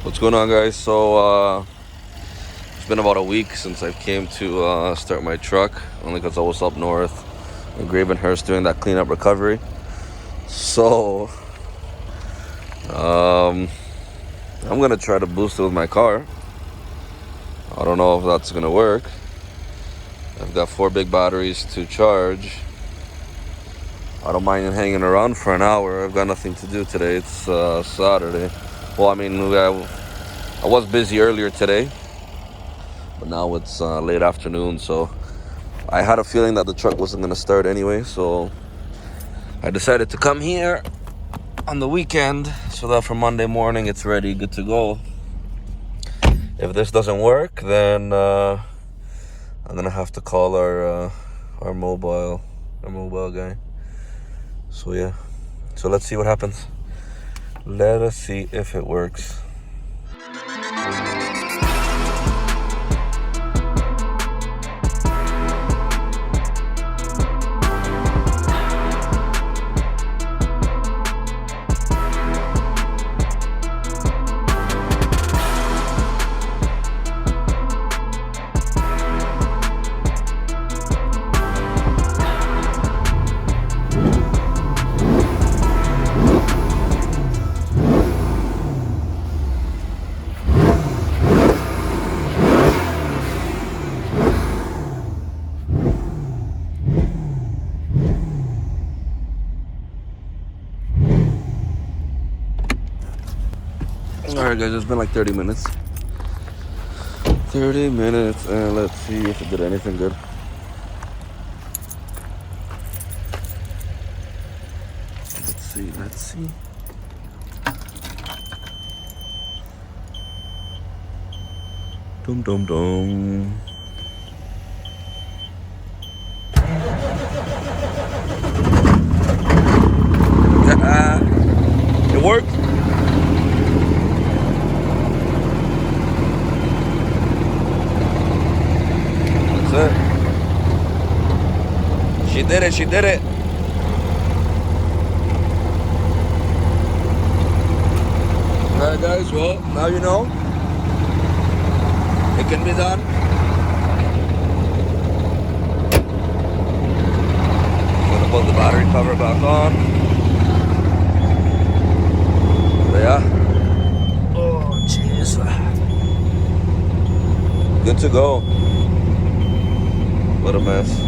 What's going on, guys? So it's been about a week since I came to start my truck, only because I was up north in Gravenhurst doing that cleanup recovery. So I'm gonna try to boost it with my car. I don't know if that's gonna work. I've got 4 big batteries to charge. I don't mind hanging around for an hour. I've got nothing to do today. It's Saturday. Well, I mean, I was busy earlier today, but now it's late afternoon, so I had a feeling that the truck wasn't going to start anyway, so I decided to come here on the weekend so that for Monday morning it's ready, good to go. If this doesn't work, then I'm gonna have to call our mobile guy. So yeah, so let's see what happens. Let us see if it works. Alright guys, it's been like 30 minutes. 30 minutes, and let's see if it did anything good. Let's see. Dum dum dum. It worked. That's it. She did it. Alright guys, well, now you know. It can be done. Gonna put the battery cover back on. There you are. Oh jeez. Good to go. What a mess.